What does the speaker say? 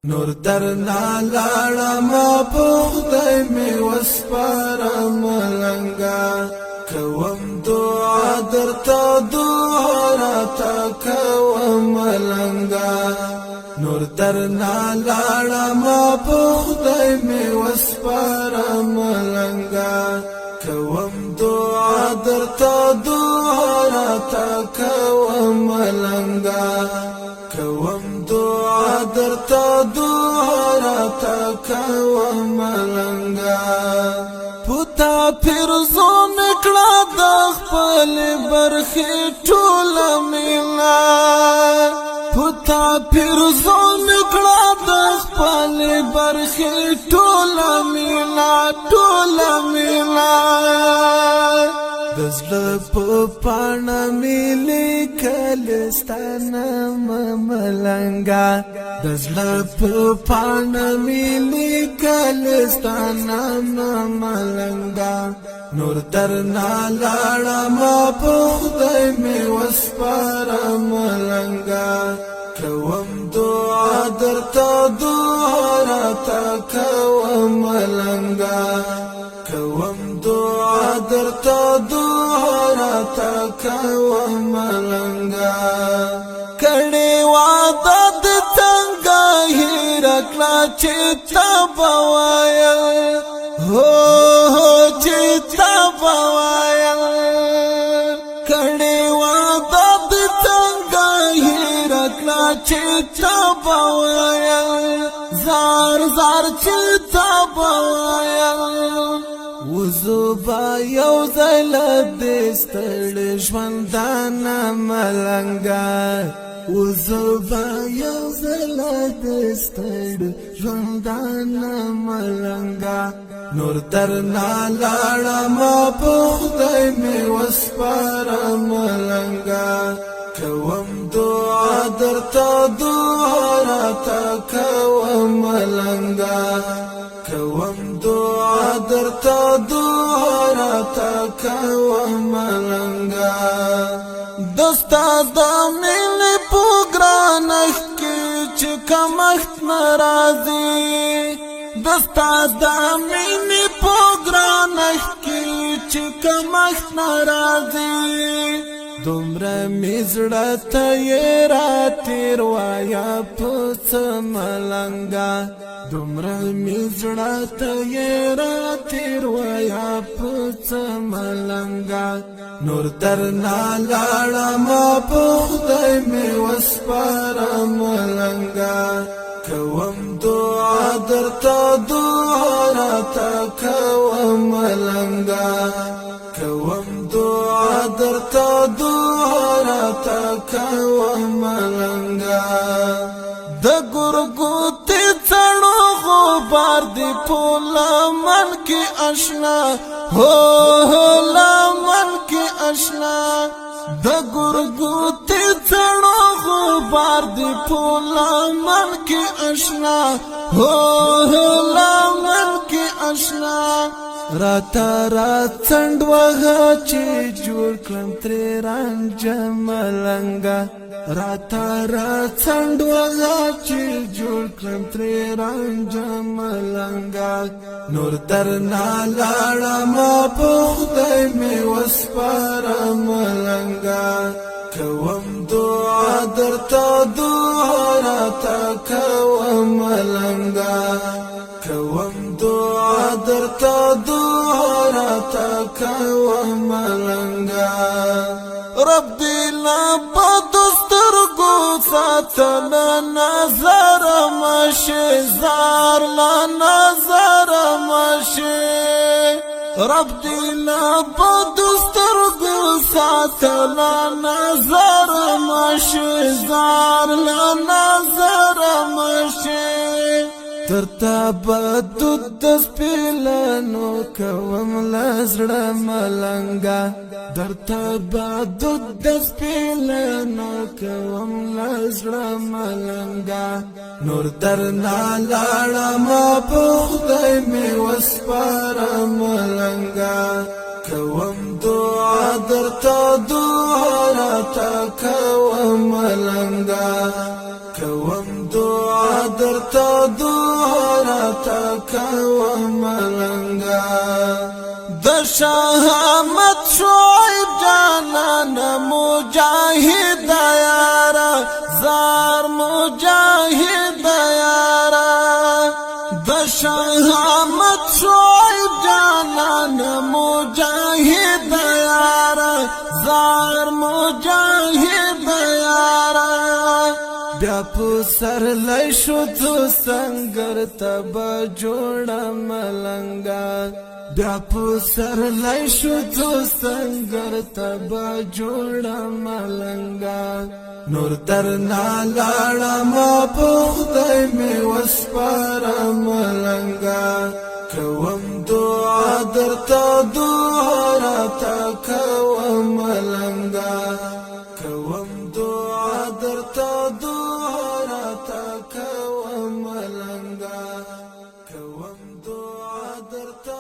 نور درنا لاړما په خدای می وسپارم لنګا کوم دعا درته دعا راته کوم لنګا نور درنا لاړما په خدای می وسپارم لنګا کوم دعا درته دعا راته کوم لنګا کوم دعا درته دعا راته کوم لنګا پتا پیرزو نکړه د خپل برخې ټوله مینا پتا پیرزو نکړه د خپل برخې ټوله مینا دزړه په پاڼه مې لیکل ستانه ملنګا دزړه په پاڼه مې لیکل ستانه ملنګا نور درنا لاړما په خدای مې وسپارم لنګا کوم دعا درته دعا راته کوم لنګا کوم دعا درته دعا راته کوم لنګا کړي وعده د څنګه هیر کړه چې تبوایا هو چې تبوایا کړي وعده د څنګه هیر کړه چې تبوایا زار زار چې تبوایا وزوبا یو ځل دستړ ژوندانه ملنګا وزوبا یو ځل دستړ ژوندانه ملنګا نور درنا لاړما په خدای مې وسپارم لنګا کوم دعا درته دعا راته کوم لنګا کوم دعا درته دعا راته کوم لنګا دستا د مینې په ګرانښت کې چې کمښت ناراضي دستا د مینې په ګرانښت کې چې کمښت ناراضي دومره می زړه ته یې راتېر وایه په څه ملنګا دومره می زړه ته یې راتېر وایه په څه ملنګا نور درنا لاړما په خدای مې وسپارم لنګا کوم دعا درته دعا راته کوم لنګا کوم دعا درته دعا راته کوم لنګا د ګورګوتې څڼو غبار دی په لمن کې آشنا هو لمن کې آشنا د ګورګوتې څڼو غبار دی په لمن کې آشنا هو لمن کې آشنا راتا رات څنډ وغه چې جوړ کړم ترې رنج ملنګا راتا رات څنډ وغه چې جوړ کړم ترې رنج ملنګا نور درنا لاړما په خدای مې وسپارم لنګا کوم دعا درته دعا راته کوم لنګا کوم دعا درته دعا راته کوم لنګا رب دې لا بدو سترګو ساتل نظر مشه زار لا نظر مشه رب دې لا بدو سترګو ساتل نظر مشه زار لا نظر مشه ترتا بدود د سپیلانو کوم لزړه ملنګا درتا بدود د سپیلانو کوم لزړه ملنګا نور درنا لاړما په خدای مې وسپارم لنګا کوم دعا درته دعا راته کوم لنګا کوم دعا درته دعا راته کوه ملنګه د شهامت شعیب جانانه مجاهد یاره زار مجاهد یاره د شهامت شعیب جانانه مجاهد یاره زار مجاهد یاره بیا په سر لای شو تو سنگر تبا جوړه ملنګا بیا په سر لای شو تو سنگر تبا جوړه ملنګا نور درنا لاړه ما په خدای می وسپاره ملنګا کوم دعا درته دعا راته کوه ملنګا کوم دعا درته دعا راته کوه ملنګا کوم دعا درته